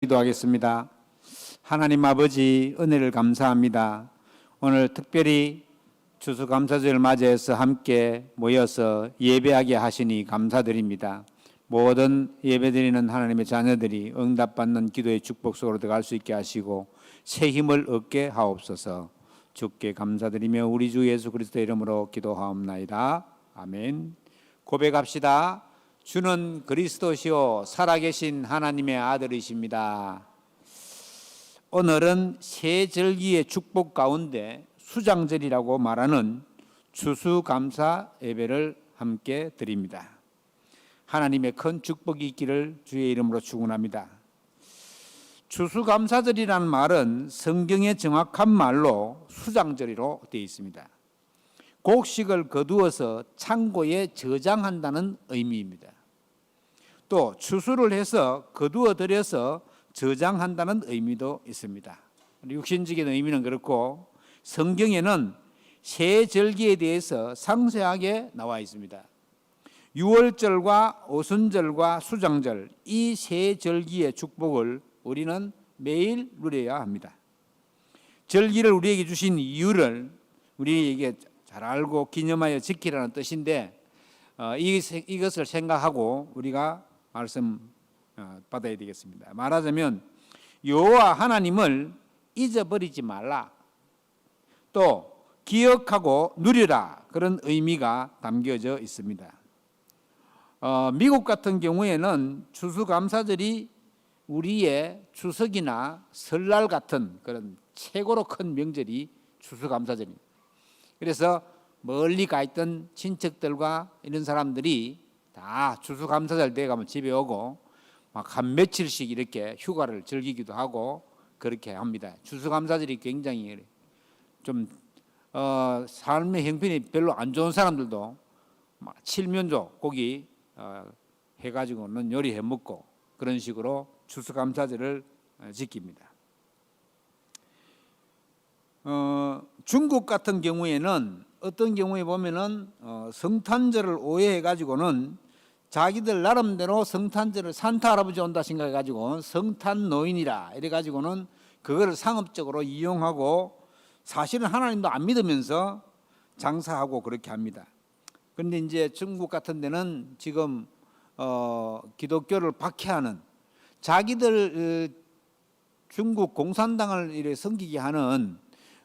기도하겠습니다. 하나님 아버지, 은혜를 감사합니다. 오늘 특별히 추수감사절을 맞이해서 함께 모여서 예배하게 하시니 감사드립니다. 모든 예배드리는 하나님의 자녀들이 응답받는 기도의 축복 속으로 들어갈 수 있게 하시고 새 힘을 얻게 하옵소서. 주께 감사드리며 우리 주 예수 그리스도의 이름으로 기도하옵나이다. 아멘. 고백합시다. 주는 그리스도시요 살아계신 하나님의 아들이십니다. 오늘은 새 절기의 축복 가운데 수장절이라고 말하는 추수감사 예배를 함께 드립니다. 하나님의 큰 축복이 있기를 주의 이름으로 축원합니다. 추수감사절이라는 말은 성경의 정확한 말로 수장절이로 되어 있습니다. 곡식을 거두어서 창고에 저장한다는 의미입니다. 또 추수를 해서 거두어 들여서 저장한다는 의미도 있습니다. 육신적인 의미는 그렇고 성경에는 새 절기에 대해서 상세하게 나와 있습니다. 유월절과 오순절과 수장절 이 세 절기의 축복을 우리는 매일 누려야 합니다. 절기를 우리에게 주신 이유를 우리에게 잘 알고 기념하여 지키라는 뜻인데 이것을 생각하고 우리가 말씀 받아야 되겠습니다. 말하자면 여호와 하나님을 잊어버리지 말라, 또 기억하고 누리라, 그런 의미가 담겨져 있습니다. 미국 같은 경우에는 추수감사절이 우리의 추석이나 설날 같은 그런 최고로 큰 명절이 추수감사절입니다. 그래서 멀리 가 있던 친척들과 이런 사람들이 다 추수감사절 때 가면 집에 오고 막 한 며칠씩 이렇게 휴가를 즐기기도 하고 그렇게 합니다. 추수감사절이 굉장히 좀 삶의 형편이 별로 안 좋은 사람들도 막 칠면조 고기 해가지고는 요리해 먹고 그런 식으로 추수감사절을 지킵니다. 중국 같은 경우에는 어떤 경우에 보면은 성탄절을 오해해 가지고는 자기들 나름대로 성탄절을 산타 할아버지 온다 생각해 가지고 성탄 노인이라 이래 가지고는 그거를 상업적으로 이용하고 사실은 하나님도 안 믿으면서 장사하고 그렇게 합니다. 그런데 이제 중국 같은 데는 지금 기독교를 박해하는 자기들 중국 공산당을 이래 섬기게 하는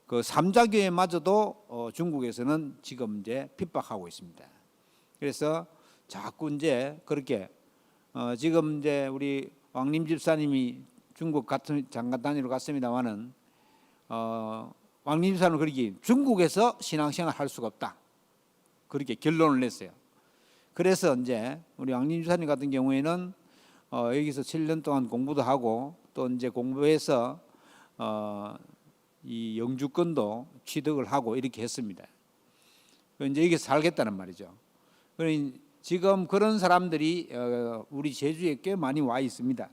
그 삼자교회마저도 중국에서는 지금 이제 핍박하고 있습니다. 그래서 자꾸 이제 그렇게 지금 이제 우리 왕림 집사님이 중국 같은 장관 다니러 갔습니다만은 왕림 집사는 그렇게 중국에서 신앙생활 할 수가 없다, 그렇게 결론을 냈어요. 그래서 이제 우리 왕림 집사님 같은 경우에는 여기서 7년 동안 공부도 하고 또 이제 공부해서 이 영주권도 취득을 하고 이렇게 했습니다. 이제 여기서 살겠다는 말이죠. 그러니 지금 그런 사람들이 우리 제주에 꽤 많이 와 있습니다.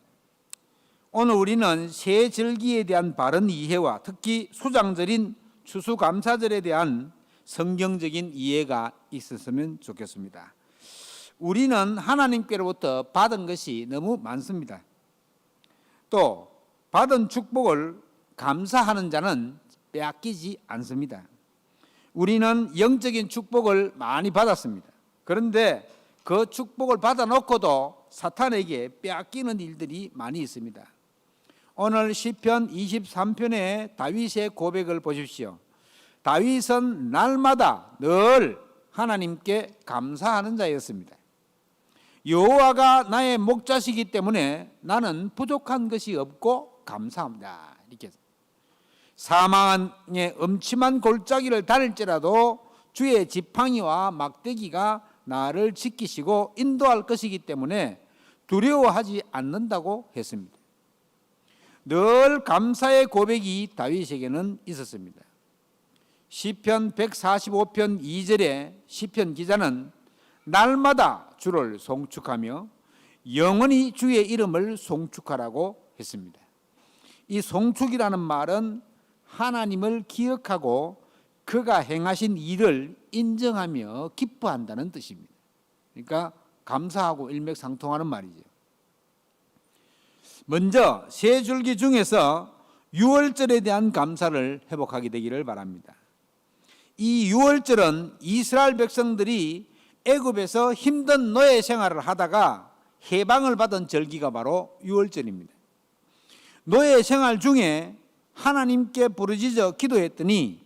오늘 우리는 새 절기에 대한 바른 이해와 특히 수장절인 추수감사절에 대한 성경적인 이해가 있었으면 좋겠습니다. 우리는 하나님께로부터 받은 것이 너무 많습니다. 또 받은 축복을 감사하는 자는 빼앗기지 않습니다. 우리는 영적인 축복을 많이 받았습니다. 그런데 그 축복을 받아놓고도 사탄에게 빼앗기는 일들이 많이 있습니다. 오늘 시편 23편의 다윗의 고백을 보십시오. 다윗은 날마다 늘 하나님께 감사하는 자였습니다. 여호와가 나의 목자시기 때문에 나는 부족한 것이 없고 감사합니다. 이렇게 사망의 음침한 골짜기를 다닐지라도 주의 지팡이와 막대기가 나를 지키시고 인도할 것이기 때문에 두려워하지 않는다고 했습니다. 늘 감사의 고백이 다윗에게는 있었습니다. 시편 145편 2절에 시편 기자는 날마다 주를 송축하며 영원히 주의 이름을 송축하라고 했습니다. 이 송축이라는 말은 하나님을 기억하고 그가 행하신 일을 인정하며 기뻐한다는 뜻입니다. 그러니까 감사하고 일맥상통하는 말이죠. 먼저 세 줄기 중에서 유월절에 대한 감사를 회복하게 되기를 바랍니다. 이 유월절은 이스라엘 백성들이 애굽에서 힘든 노예 생활을 하다가 해방을 받은 절기가 바로 유월절입니다. 노예 생활 중에 하나님께 부르짖어 기도했더니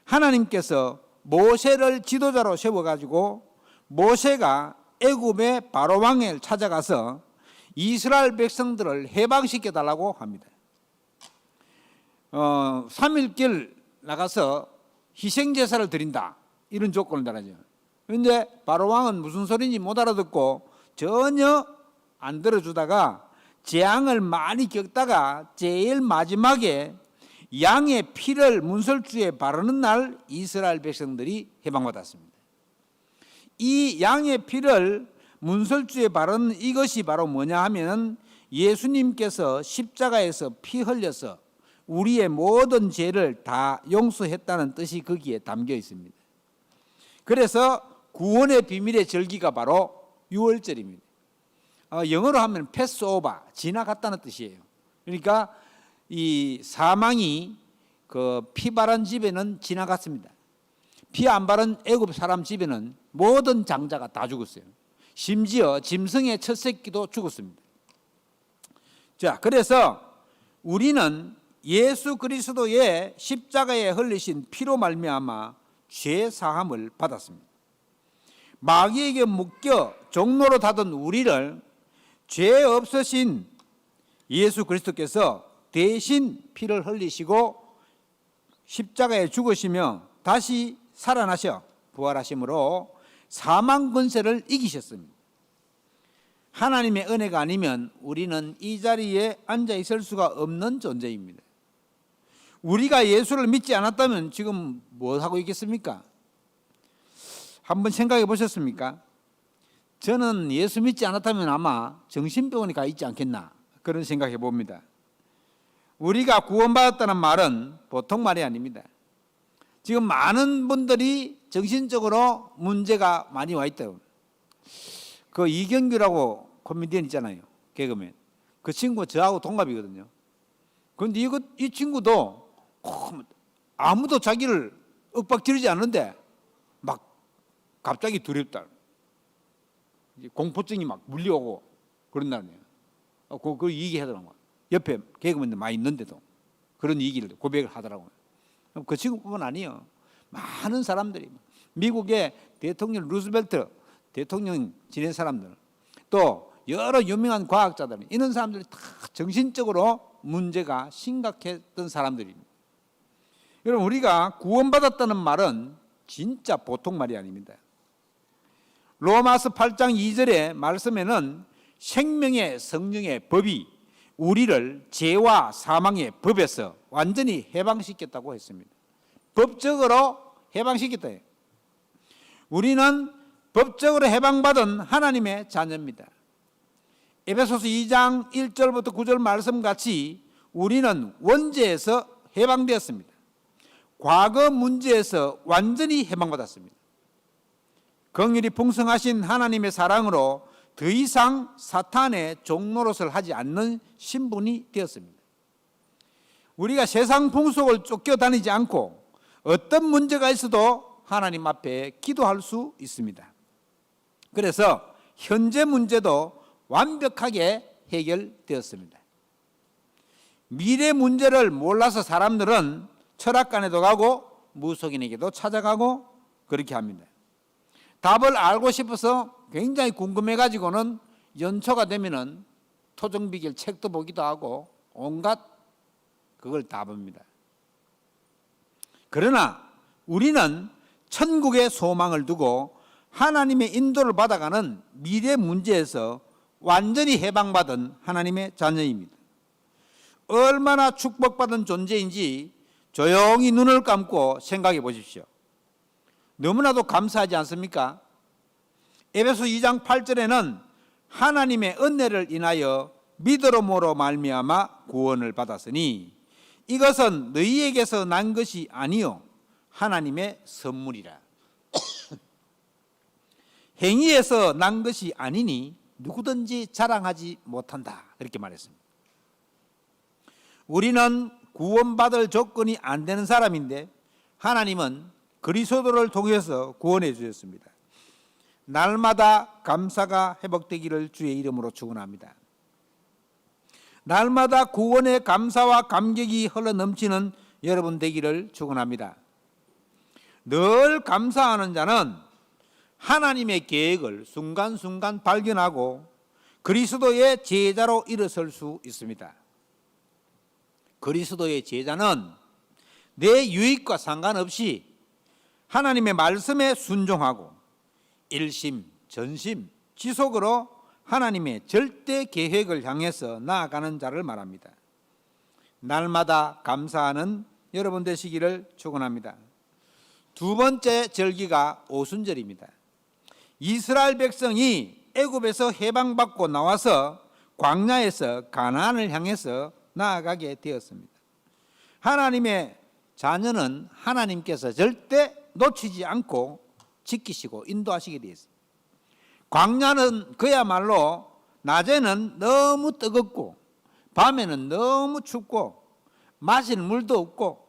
하나님께서 모세를 지도자로 세워가지고 모세가 애굽의 바로 왕을 찾아가서 이스라엘 백성들을 해방시켜달라고 합니다. 3일길 나가서 희생제사를 드린다, 이런 조건을 달아줘요. 그런데 바로 왕은 무슨 소리인지 못 알아듣고 전혀 안 들어주다가 재앙을 많이 겪다가 제일 마지막에 양의 피를 문설주에 바르는 날 이스라엘 백성들이 해방받았습니다. 이 양의 피를 문설주에 바르는 이것이 바로 뭐냐 하면 예수님께서 십자가에서 피 흘려서 우리의 모든 죄를 다 용서했다는 뜻이 거기에 담겨 있습니다. 그래서 구원의 비밀의 절기가 바로 유월절입니다. 영어로 하면 패스오버, 지나갔다는 뜻이에요. 그러니까 이 사망이 그 피 바른 집에는 지나갔습니다. 피 안 바른 애굽 사람 집에는 모든 장자가 다 죽었어요. 심지어 짐승의 첫 새끼도 죽었습니다. 자, 그래서 우리는 예수 그리스도의 십자가에 흘리신 피로 말미암아 죄 사함을 받았습니다. 마귀에게 묶여 종로로 닫은 우리를 죄 없으신 예수 그리스도께서 대신 피를 흘리시고 십자가에 죽으시며 다시 살아나셔 부활하심으로 사망 권세를 이기셨습니다. 하나님의 은혜가 아니면 우리는 이 자리에 앉아 있을 수가 없는 존재입니다. 우리가 예수를 믿지 않았다면 지금 뭐 하고 있겠습니까? 한번 생각해 보셨습니까? 저는 예수 믿지 않았다면 아마 정신병원에 가 있지 않겠나, 그런 생각해 봅니다. 우리가 구원받았다는 말은 보통 말이 아닙니다. 지금 많은 분들이 정신적으로 문제가 많이 와 있다고. 그 이경규라고 코미디언 있잖아요, 개그맨. 그 친구 저하고 동갑이거든요. 그런데 이 친구도 아무도 자기를 윽박지르지 않는데 막 갑자기 두렵다, 공포증이 막 물려오고 그런다네요. 그 얘기하더라고요. 옆에 개그맨들 많이 있는데도 그런 얘기를 고백을 하더라고요. 그 친구뿐만 아니에요. 많은 사람들이, 미국의 대통령 루스벨트 대통령 지낸 사람들, 또 여러 유명한 과학자들, 이런 사람들이 다 정신적으로 문제가 심각했던 사람들입니다. 여러분, 우리가 구원받았다는 말은 진짜 보통 말이 아닙니다. 로마서 8장 2절의 말씀에는 생명의 성령의 법이 우리를 죄와 사망의 법에서 완전히 해방시켰다고 했습니다. 법적으로 해방시켰다. 우리는 법적으로 해방받은 하나님의 자녀입니다. 에베소서 2장 1절부터 9절 말씀같이 우리는 원죄에서 해방되었습니다. 과거 문제에서 완전히 해방받았습니다. 긍휼이 풍성하신 하나님의 사랑으로 더 이상 사탄의 종노릇을 하지 않는 신분이 되었습니다. 우리가 세상 풍속을 쫓겨다니지 않고 어떤 문제가 있어도 하나님 앞에 기도할 수 있습니다. 그래서 현재 문제도 완벽하게 해결되었습니다. 미래 문제를 몰라서 사람들은 철학관에도 가고 무속인에게도 찾아가고 그렇게 합니다. 답을 알고 싶어서 굉장히 궁금해가지고는 연초가 되면은 토정비결 책도 보기도 하고 온갖 그걸 다 봅니다. 그러나 우리는 천국의 소망을 두고 하나님의 인도를 받아가는 미래 문제에서 완전히 해방받은 하나님의 자녀입니다. 얼마나 축복받은 존재인지 조용히 눈을 감고 생각해 보십시오. 너무나도 감사하지 않습니까? 에베소 2장 8절에는 하나님의 은혜를 인하여 믿음으로 말미암아 구원을 받았으니 이것은 너희에게서 난 것이 아니요 하나님의 선물이라. 행위에서 난 것이 아니니 누구든지 자랑하지 못한다, 이렇게 말했습니다. 우리는 구원받을 조건이 안 되는 사람인데 하나님은 그리스도를 통해서 구원해 주셨습니다. 날마다 감사가 회복되기를 주의 이름으로 축원합니다. 날마다 구원의 감사와 감격이 흘러넘치는 여러분 되기를 축원합니다. 늘 감사하는 자는 하나님의 계획을 순간순간 발견하고 그리스도의 제자로 일어설 수 있습니다. 그리스도의 제자는 내 유익과 상관없이 하나님의 말씀에 순종하고 일심, 전심, 지속으로 하나님의 절대 계획을 향해서 나아가는 자를 말합니다. 날마다 감사하는 여러분 되시기를 축원합니다. 두 번째 절기가 오순절입니다. 이스라엘 백성이 애굽에서 해방받고 나와서 광야에서 가나안을 향해서 나아가게 되었습니다. 하나님의 자녀는 하나님께서 절대 놓치지 않고 지키시고 인도하시게 되어 있습니다. 광야는 그야말로 낮에는 너무 뜨겁고 밤에는 너무 춥고 마실 물도 없고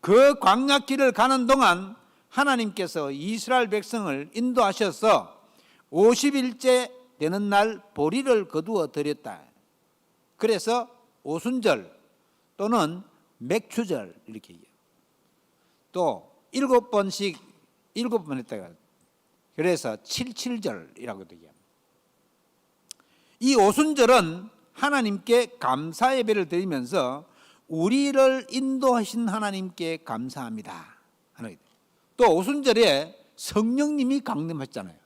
그 광야길을 가는 동안 하나님께서 이스라엘 백성을 인도하셔서 50일째 되는 날 보리를 거두어 드렸다. 그래서 오순절 또는 맥추절 이렇게 얘기해요. 또 7번씩 7번 했다가 그래서 77절이라고도 얘기합니다. 이 오순절은 하나님께 감사 예배를 드리면서 우리를 인도하신 하나님께 감사합니다. 또 오순절에 성령님이 강림하셨잖아요.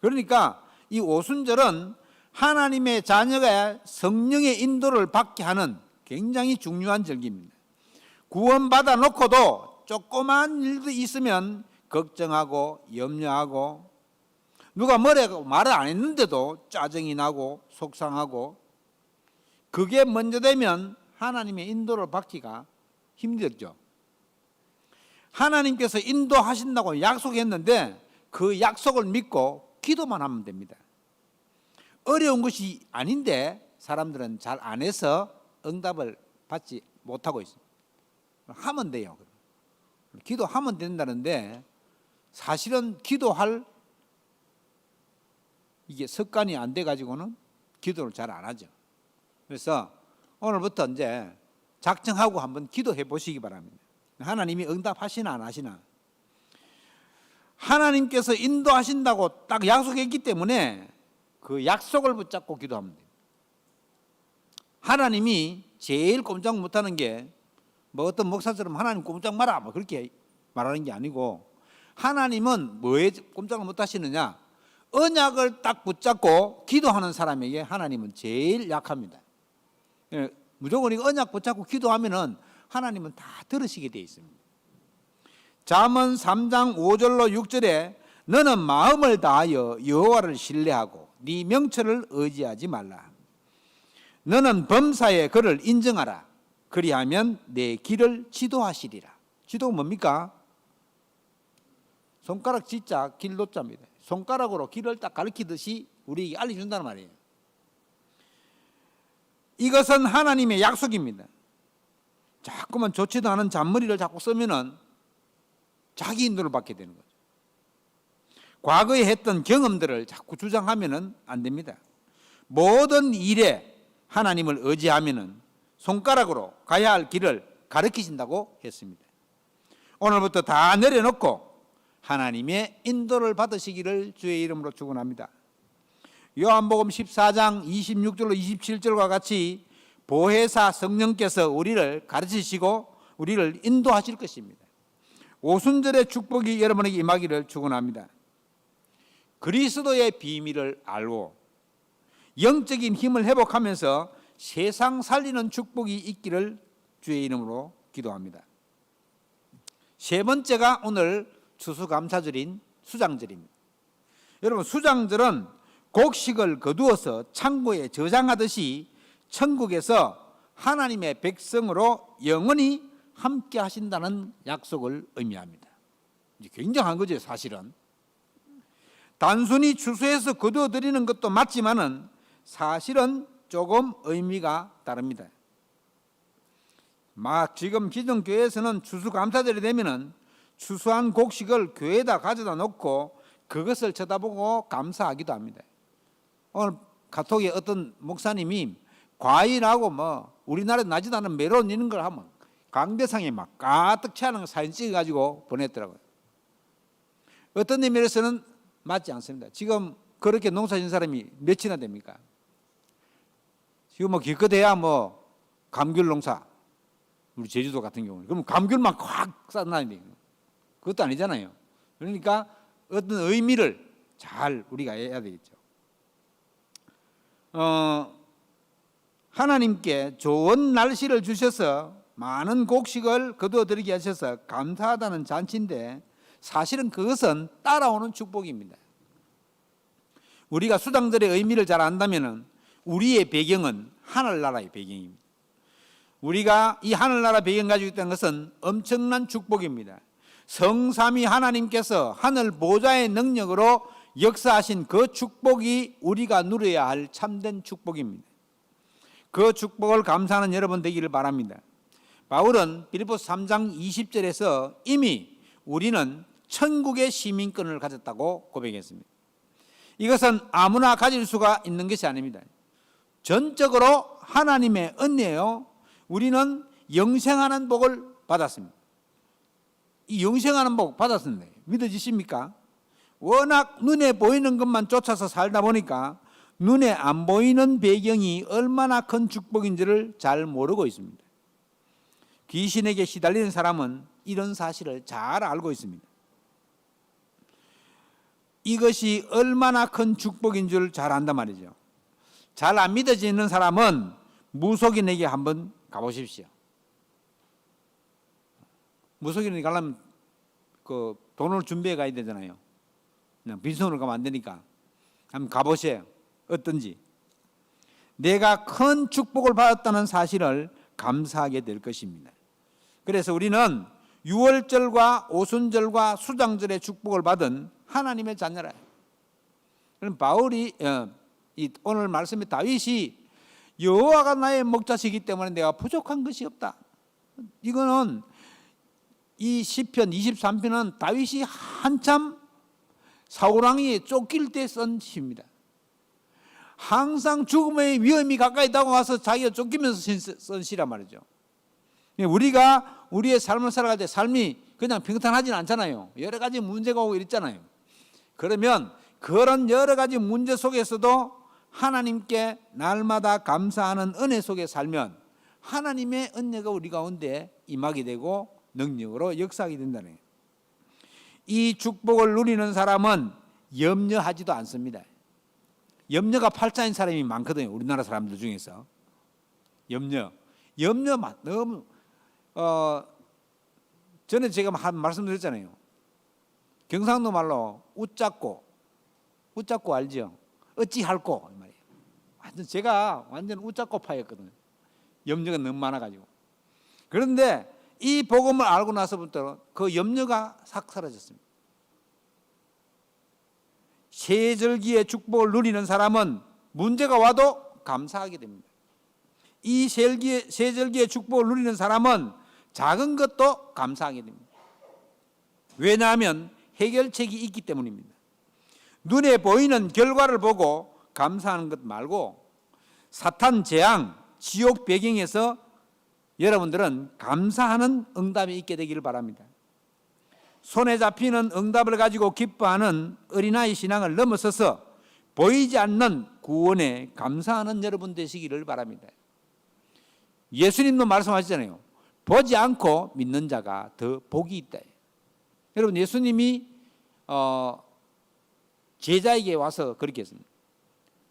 그러니까 이 오순절은 하나님의 자녀가 성령의 인도를 받게 하는 굉장히 중요한 절기입니다. 구원받아 놓고도 조그만 일도 있으면 걱정하고 염려하고 누가 뭐라고 말을 안 했는데도 짜증이 나고 속상하고 그게 먼저 되면 하나님의 인도를 받기가 힘들죠. 하나님께서 인도하신다고 약속했는데 그 약속을 믿고 기도만 하면 됩니다. 어려운 것이 아닌데 사람들은 잘 안 해서 응답을 받지 못하고 있습니다. 하면 돼요. 기도하면 된다는데 사실은 기도할 이게 습관이 안 돼 가지고는 기도를 잘 안 하죠. 그래서 오늘부터 이제 작정하고 한번 기도해 보시기 바랍니다. 하나님이 응답하시나 안 하시나. 하나님께서 인도하신다고 딱 약속했기 때문에 그 약속을 붙잡고 기도하면 돼요. 하나님이 제일 꼼짝 못하는 게 뭐 어떤 목사처럼 하나님 꼼짝 마라 뭐 그렇게 말하는 게 아니고 하나님은 뭐에 꼼짝을 못하시느냐. 언약을 딱 붙잡고 기도하는 사람에게 하나님은 제일 약합니다. 무조건 이거 언약 붙잡고 기도하면은 하나님은 다 들으시게 되어 있습니다. 잠언 3장 5절로 6절에 너는 마음을 다하여 여호와를 신뢰하고 네 명철을 의지하지 말라. 너는 범사에 그를 인정하라. 그리하면 내 길을 지도하시리라. 지도가 뭡니까? 손가락 지자 길도자입니다. 손가락으로 길을 딱 가리키듯이 우리에게 알려준다는 말이에요. 이것은 하나님의 약속입니다. 자꾸만 좋지도 않은 잔머리를 자꾸 쓰면은 자기 인도를 받게 되는 거죠. 과거에 했던 경험들을 자꾸 주장하면은 안 됩니다. 모든 일에 하나님을 의지하면은 손가락으로 가야 할 길을 가르치신다고 했습니다. 오늘부터 다 내려놓고 하나님의 인도를 받으시기를 주의 이름으로 축원합니다. 요한복음 14장 26절로 27절과 같이 보혜사 성령께서 우리를 가르치시고 우리를 인도하실 것입니다. 오순절의 축복이 여러분에게 임하기를 축원합니다. 그리스도의 비밀을 알고 영적인 힘을 회복하면서 세상 살리는 축복이 있기를 주의 이름으로 기도합니다. 세 번째가 오늘 추수감사절인 수장절입니다. 여러분 수장절은 곡식을 거두어서 창고에 저장하듯이 천국에서 하나님의 백성으로 영원히 함께 하신다는 약속을 의미합니다. 굉장한 거죠 사실은. 단순히 추수해서 거두어 드리는 것도 맞지만은 사실은 조금 의미가 다릅니다. 막 지금 기존 교회에서는 추수감사절이 되면은 추수한 곡식을 교회에다 가져다 놓고 그것을 쳐다보고 감사하기도 합니다. 오늘 카톡에 어떤 목사님이 과일하고 뭐 우리나라에 나지도 않은 메론 이런 걸 하면 강대상에 막 가득 채우는 사진 찍어가지고 보냈더라고요. 어떤 의미에서는 맞지 않습니다. 지금 그렇게 농사 지은 사람이 몇이나 됩니까? 지금 뭐 기껏해야 뭐 감귤 농사, 우리 제주도 같은 경우는 그럼 감귤만 확 쌌나야 돼요. 그것도 아니잖아요. 그러니까 어떤 의미를 잘 우리가 해야 되겠죠. 하나님께 좋은 날씨를 주셔서 많은 곡식을 거두어들이게 하셔서 감사하다는 잔치인데 사실은 그것은 따라오는 축복입니다. 우리가 수당들의 의미를 잘 안다면 우리의 배경은 하늘나라의 배경입니다. 우리가 이 하늘나라 배경 가지고 있다는 것은 엄청난 축복입니다. 성삼위 하나님께서 하늘 보좌의 능력으로 역사하신 그 축복이 우리가 누려야 할 참된 축복입니다. 그 축복을 감사하는 여러분 되기를 바랍니다. 바울은 빌립보서 3장 20절에서 이미 우리는 천국의 시민권을 가졌다고 고백했습니다. 이것은 아무나 가질 수가 있는 것이 아닙니다. 전적으로 하나님의 은혜요. 우리는 영생하는 복을 받았습니다. 이 영생하는 복 받았습니다. 믿어지십니까? 워낙 눈에 보이는 것만 쫓아서 살다 보니까 눈에 안 보이는 배경이 얼마나 큰 축복인지를 잘 모르고 있습니다. 귀신에게 시달리는 사람은 이런 사실을 잘 알고 있습니다. 이것이 얼마나 큰 축복인 줄 잘 안단 말이죠. 잘 안 믿어지는 사람은 무속인에게 한번 가보십시오. 무속인에게 가려면 그 돈을 준비해 가야 되잖아요. 그냥 빈손으로 가면 안 되니까 한번 가보세요. 어떤지. 내가 큰 축복을 받았다는 사실을 감사하게 될 것입니다. 그래서 우리는 유월절과 오순절과 수장절의 축복을 받은 하나님의 자녀라. 그럼 바울이 오늘 말씀에 다윗이 여호와가 나의 목자시기 때문에 내가 부족한 것이 없다. 이거는 이 시편 23편은 다윗이 한참 사울왕이 쫓길 때 쓴 시입니다. 항상 죽음의 위험이 가까이 다가와서 자기가 쫓기면서 쓴 시란 말이죠. 우리가 우리의 삶을 살아갈 때 삶이 그냥 평탄하지는 않잖아요. 여러 가지 문제가 오고 이랬잖아요. 그러면 그런 여러 가지 문제 속에서도 하나님께 날마다 감사하는 은혜 속에 살면 하나님의 은혜가 우리 가운데 임하게 되고 능력으로 역사하게 된다는 거예요. 이 축복을 누리는 사람은 염려하지도 않습니다. 염려가 팔자인 사람이 많거든요. 우리나라 사람들 중에서 염려만 너무 전에 제가 말씀드렸잖아요. 경상도 말로 웃잡고 알죠? 어찌할꼬 이 말이에요. 제가 완전 웃잡고파였거든요. 염려가 너무 많아가지고. 그런데 이 복음을 알고 나서부터 그 염려가 싹 사라졌습니다. 세절기의 축복을 누리는 사람은 문제가 와도 감사하게 됩니다. 이 세절기의 축복을 누리는 사람은 작은 것도 감사하게 됩니다. 왜냐하면 해결책이 있기 때문입니다. 눈에 보이는 결과를 보고 감사하는 것 말고 사탄 재앙, 지옥 배경에서 여러분들은 감사하는 응답이 있게 되기를 바랍니다. 손에 잡히는 응답을 가지고 기뻐하는 어린아이 신앙을 넘어서서 보이지 않는 구원에 감사하는 여러분 되시기를 바랍니다. 예수님도 말씀하시잖아요. 보지 않고 믿는 자가 더 복이 있다. 여러분 예수님이 제자에게 와서 그렇게 했습니다.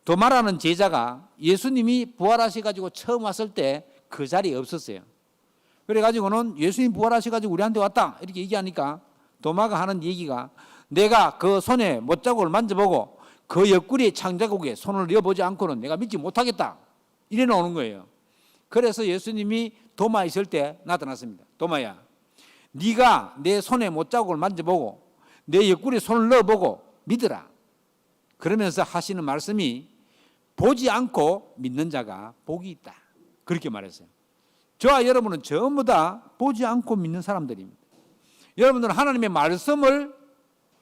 도마라는 제자가 예수님이 부활하셔가지고 처음 왔을 때 그 자리에 없었어요. 그래가지고는 예수님 부활하셔가지고 우리한테 왔다 이렇게 얘기하니까 도마가 하는 얘기가 내가 그 손에 못자국을 만져보고 그 옆구리의 창자국에 손을 넣어보지 않고는 내가 믿지 못하겠다 이래 나오는 거예요. 그래서 예수님이 도마 있을 때 나타났습니다. 도마야, 네가 내 손에 못자국을 만져보고 내 옆구리에 손을 넣어보고 믿으라. 그러면서 하시는 말씀이 보지 않고 믿는 자가 복이 있다. 그렇게 말했어요. 저와 여러분은 전부 다 보지 않고 믿는 사람들입니다. 여러분들은 하나님의 말씀을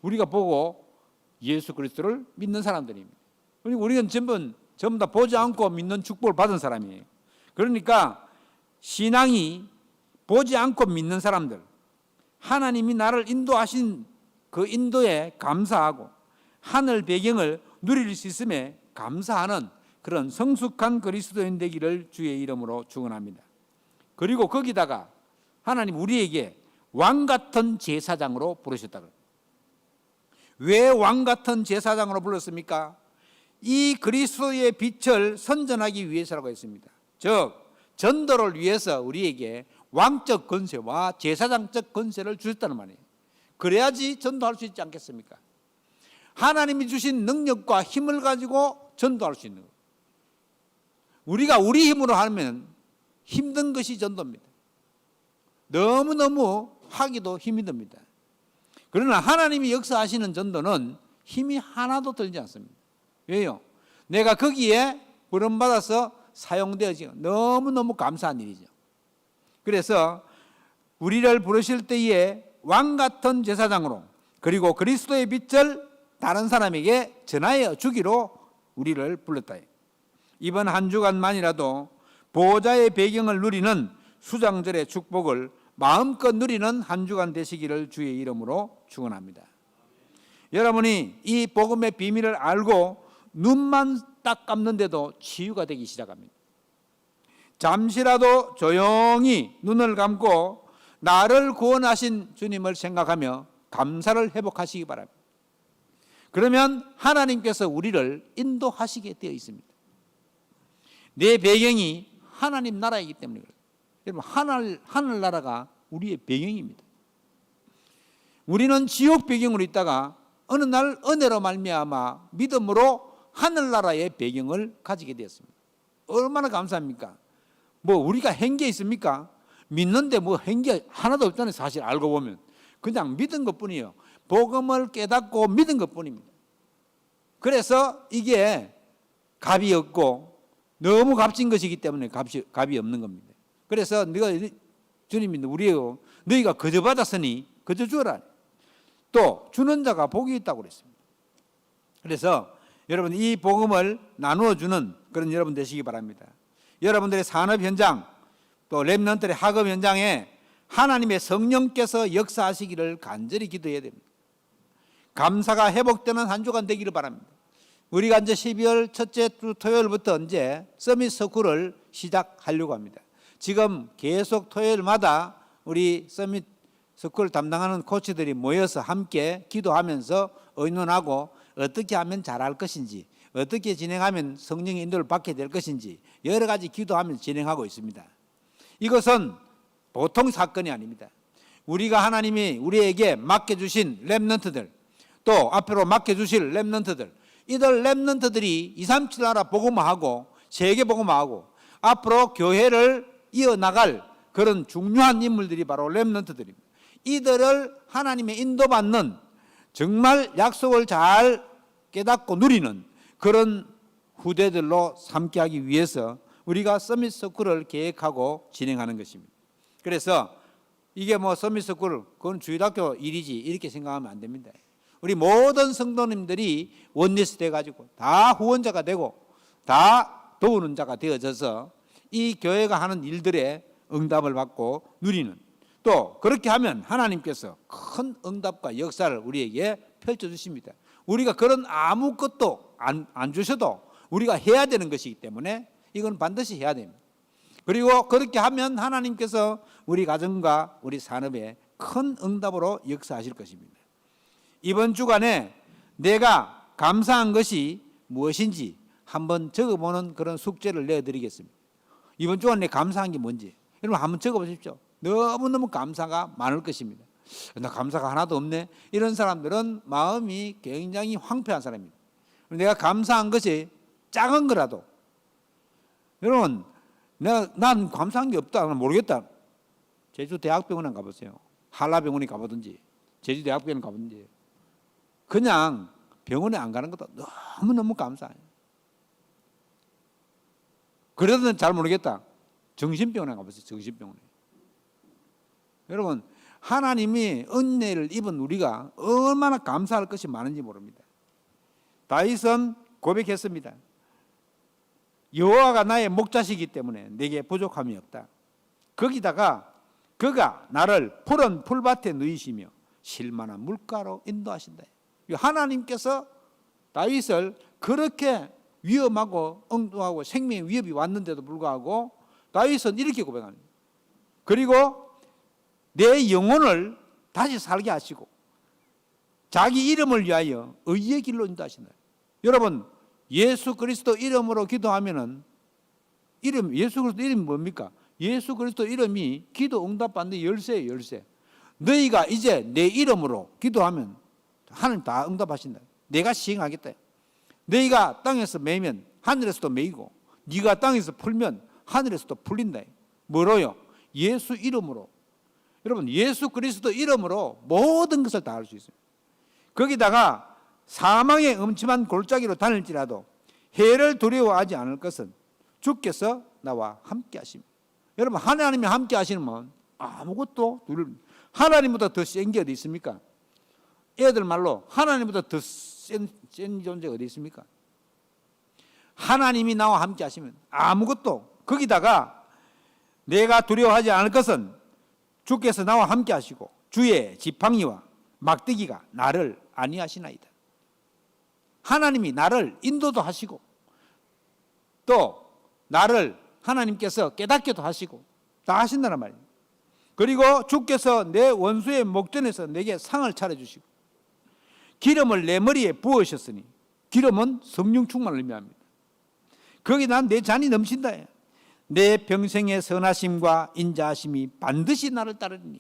우리가 보고 예수 그리스도를 믿는 사람들입니다. 우리는 전부 다 보지 않고 믿는 축복을 받은 사람이에요. 그러니까 신앙이 보지 않고 믿는 사람들, 하나님이 나를 인도하신 그 인도에 감사하고 하늘 배경을 누릴 수 있음에 감사하는 그런 성숙한 그리스도인 되기를 주의 이름으로 축원합니다. 그리고 거기다가 하나님 우리에게 왕같은 제사장으로 부르셨다. 왜 왕같은 제사장으로 불렀습니까? 이 그리스도의 빛을 선전하기 위해서라고 했습니다. 즉 전도를 위해서 우리에게 왕적 권세와 제사장적 권세를 주셨다는 말이에요. 그래야지 전도할 수 있지 않겠습니까? 하나님이 주신 능력과 힘을 가지고 전도할 수 있는 거예요. 우리가 우리 힘으로 하면 힘든 것이 전도입니다. 너무너무 하기도 힘이 듭니다. 그러나 하나님이 역사하시는 전도는 힘이 하나도 들지 않습니다. 왜요? 내가 거기에 부름받아서 사용되어지고 너무너무 감사한 일이죠. 그래서 우리를 부르실 때에 왕같은 제사장으로 그리고 그리스도의 빛을 다른 사람에게 전하여 주기로 우리를 불렀다. 이번 한 주간만이라도 보호자의 배경을 누리는 수장절의 축복을 마음껏 누리는 한 주간 되시기를 주의 이름으로 축원합니다. 여러분이 이 복음의 비밀을 알고 눈만 딱 감는데도 치유가 되기 시작합니다. 잠시라도 조용히 눈을 감고 나를 구원하신 주님을 생각하며 감사를 회복하시기 바랍니다. 그러면 하나님께서 우리를 인도하시게 되어 있습니다. 내 배경이 하나님 나라이기 때문에 그래요. 여러분 하늘나라가 우리의 배경입니다. 우리는 지옥 배경으로 있다가 어느 날 은혜로 말미암아 믿음으로 하늘나라의 배경을 가지게 되었습니다. 얼마나 감사합니까? 뭐 우리가 한 게 있습니까? 믿는데 뭐 한 게 하나도 없잖아요. 사실 알고 보면 그냥 믿은 것뿐이에요. 복음을 깨닫고 믿은 것뿐입니다. 그래서 이게 값이 없고 너무 값진 것이기 때문에 값이 없는 겁니다. 그래서 주님이 우리에게 너희가 거저 받았으니 거저 주어라. 또 주는 자가 복이 있다고 그랬습니다. 그래서 여러분 이 복음을 나누어 주는 그런 여러분 되시기 바랍니다. 여러분들의 산업 현장 또 렘넌트의 학업 현장에 하나님의 성령께서 역사하시기를 간절히 기도해야 됩니다. 감사가 회복되는 한 주간 되기를 바랍니다. 우리가 이제 12월 첫째 주 토요일부터 이제 서밋 스쿨을 시작하려고 합니다. 지금 계속 토요일마다 우리 서밋 스쿨 담당하는 코치들이 모여서 함께 기도하면서 의논하고 어떻게 하면 잘할 것인지, 어떻게 진행하면 성령의 인도를 받게 될 것인지 여러 가지 기도하면서 진행하고 있습니다. 이것은 보통 사건이 아닙니다. 우리가 하나님이 우리에게 맡겨주신 렘넌트들, 또 앞으로 맡겨주실 렘넌트들, 이들 렘넌트들이 237 나라 복음화하고 세계 복음화하고 앞으로 교회를 이어나갈 그런 중요한 인물들이 바로 렘넌트들입니다. 이들을 하나님의 인도받는 정말 약속을 잘 깨닫고 누리는 그런 후대들로 삼게 하기 위해서 우리가 서밋 스쿨을 계획하고 진행하는 것입니다. 그래서 이게 뭐 서밋 스쿨 그건 주일학교 일이지 이렇게 생각하면 안 됩니다. 우리 모든 성도님들이 원리스 돼가지고 다 후원자가 되고 다 도우는 자가 되어져서 이 교회가 하는 일들에 응답을 받고 누리는, 또 그렇게 하면 하나님께서 큰 응답과 역사를 우리에게 펼쳐주십니다. 우리가 그런 아무것도 안 주셔도 우리가 해야 되는 것이기 때문에 이건 반드시 해야 됩니다. 그리고 그렇게 하면 하나님께서 우리 가정과 우리 산업에 큰 응답으로 역사하실 것입니다. 이번 주간에 내가 감사한 것이 무엇인지 한번 적어보는 그런 숙제를 내어드리겠습니다. 이번 주간에 감사한 게 뭔지 여러분 한번 적어보십시오. 너무너무 감사가 많을 것입니다. 나 감사가 하나도 없네. 이런 사람들은 마음이 굉장히 황폐한 사람입니다. 내가 감사한 것이 작은 거라도, 여러분 난 감사한 게 없다 모르겠다. 제주대학병원에 가보세요. 한라병원에 가보든지 제주대학병원에 가보든지 그냥 병원에 안 가는 것도 너무너무 감사해요. 그래도 잘 모르겠다. 정신병원에 가보세요. 정신병원에. 여러분, 하나님이 은혜를 입은 우리가 얼마나 감사할 것이 많은지 모릅니다. 다윗은 고백했습니다. 여호와가 나의 목자시기 때문에 내게 부족함이 없다. 거기다가 그가 나를 푸른 풀밭에 누이시며 실만한 물가로 인도하신다. 하나님께서 다윗을 그렇게 위험하고 엉뚱하고 생명의 위협이 왔는데도 불구하고 다윗은 이렇게 고백합니다. 그리고 내 영혼을 다시 살게 하시고 자기 이름을 위하여 의의 길로 인도하신다. 여러분, 예수 그리스도 이름으로 기도하면은 예수 그리스도 이름이 뭡니까? 예수 그리스도 이름이 기도 응답받는 열쇠예요. 열쇠. 너희가 이제 내 이름으로 기도하면 하나님 다 응답하신다. 내가 시행하겠다. 너희가 땅에서 매면 하늘에서도 매이고 네가 땅에서 풀면 하늘에서도 풀린다. 뭐로요? 예수 이름으로. 여러분, 예수 그리스도 이름으로 모든 것을 다 할 수 있어요. 거기다가 사망의 음침한 골짜기로 다닐지라도 해를 두려워하지 않을 것은 주께서 나와 함께 하십니다. 여러분, 하나님이 함께 하시면 아무것도 하나님보다 더 센 게 어디 있습니까? 애들 말로 하나님보다 더 센 존재가 어디 있습니까? 하나님이 나와 함께 하시면 아무것도, 거기다가 내가 두려워하지 않을 것은 주께서 나와 함께 하시고 주의 지팡이와 막대기가 나를 안위하시나이다. 하나님이 나를 인도도 하시고 또 나를 하나님께서 깨닫게도 하시고 다 하신다는 말이에요. 그리고 주께서 내 원수의 목전에서 내게 상을 차려주시고 기름을 내 머리에 부으셨으니, 기름은 성령 충만을 의미합니다. 거기 난 내 잔이 넘친다. 내 평생의 선하심과 인자하심이 반드시 나를 따르니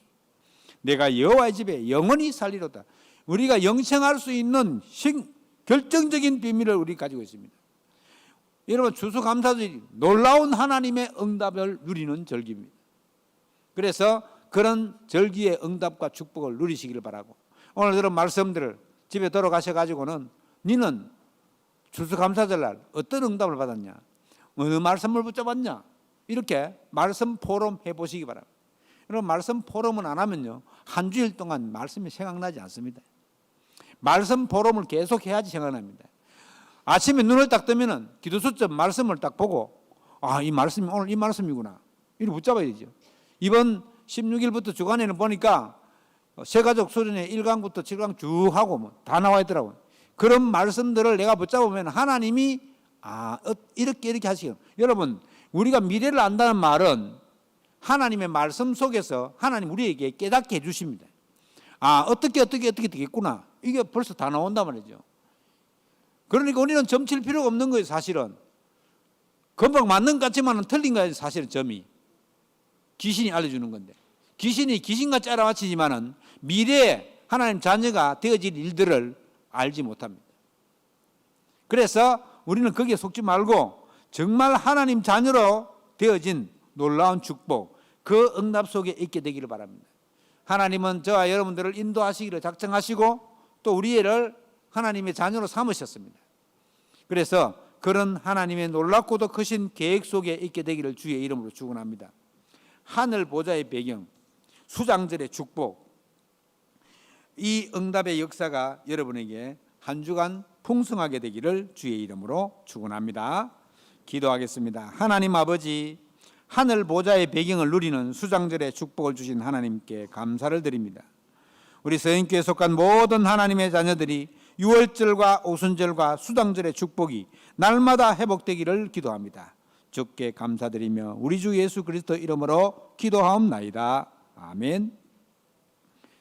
내가 여호와의 집에 영원히 살리로다. 우리가 영생할 수 있는 결정적인 비밀을 우리 가지고 있습니다. 여러분, 추수감사절이 놀라운 하나님의 응답을 누리는 절기입니다. 그래서 그런 절기의 응답과 축복을 누리시기를 바라고, 오늘 들은 말씀들을 집에 돌아가셔가지고는 니는 추수감사절날 어떤 응답을 받았냐, 어느 말씀을 붙잡았냐, 이렇게 말씀 포럼 해보시기 바랍니다. 여러분, 말씀 포럼은 안 하면요 한 주일 동안 말씀이 생각나지 않습니다. 말씀 포럼을 계속 해야지 생각납니다. 아침에 눈을 딱 뜨면은 기도수점 말씀을 딱 보고 이 말씀이 오늘 이 말씀이구나, 이렇게 붙잡아야 되죠. 이번 16일부터 주간에는 보니까 세가족 수련회 1강부터 7강 쭉 하고 뭐 다 나와 있더라고요. 그런 말씀들을 내가 붙잡으면 하나님이 이렇게 하시고, 여러분, 우리가 미래를 안다는 말은 하나님의 말씀 속에서 하나님 우리에게 깨닫게 해주십니다. 어떻게 되겠구나, 이게 벌써 다 나온단 말이죠. 그러니까 우리는 점칠 필요가 없는 거예요. 사실은 금방 맞는 것 같지만 틀린 거예요. 사실은 점이 귀신이 알려주는 건데, 귀신이 귀신같이 알아맞히지만은 미래에 하나님 자녀가 되어질 일들을 알지 못합니다. 그래서 우리는 거기에 속지 말고 정말 하나님 자녀로 되어진 놀라운 축복, 그 응답 속에 있게 되기를 바랍니다. 하나님은 저와 여러분들을 인도하시기를 작정하시고 또 우리를 하나님의 자녀로 삼으셨습니다. 그래서 그런 하나님의 놀랍고도 크신 계획 속에 있게 되기를 주의 이름으로 축원합니다. 하늘 보좌의 배경, 수장절의 축복, 이 응답의 역사가 여러분에게 한 주간 풍성하게 되기를 주의 이름으로 축원합니다. 기도하겠습니다. 하나님 아버지, 하늘 보좌의 배경을 누리는 수장절의 축복을 주신 하나님께 감사를 드립니다. 우리 서인교회에 속한 모든 하나님의 자녀들이 유월절과 오순절과 수장절의 축복이 날마다 회복되기를 기도합니다. 주께 감사드리며 우리 주 예수 그리스도 이름으로 기도하옵나이다. 아멘.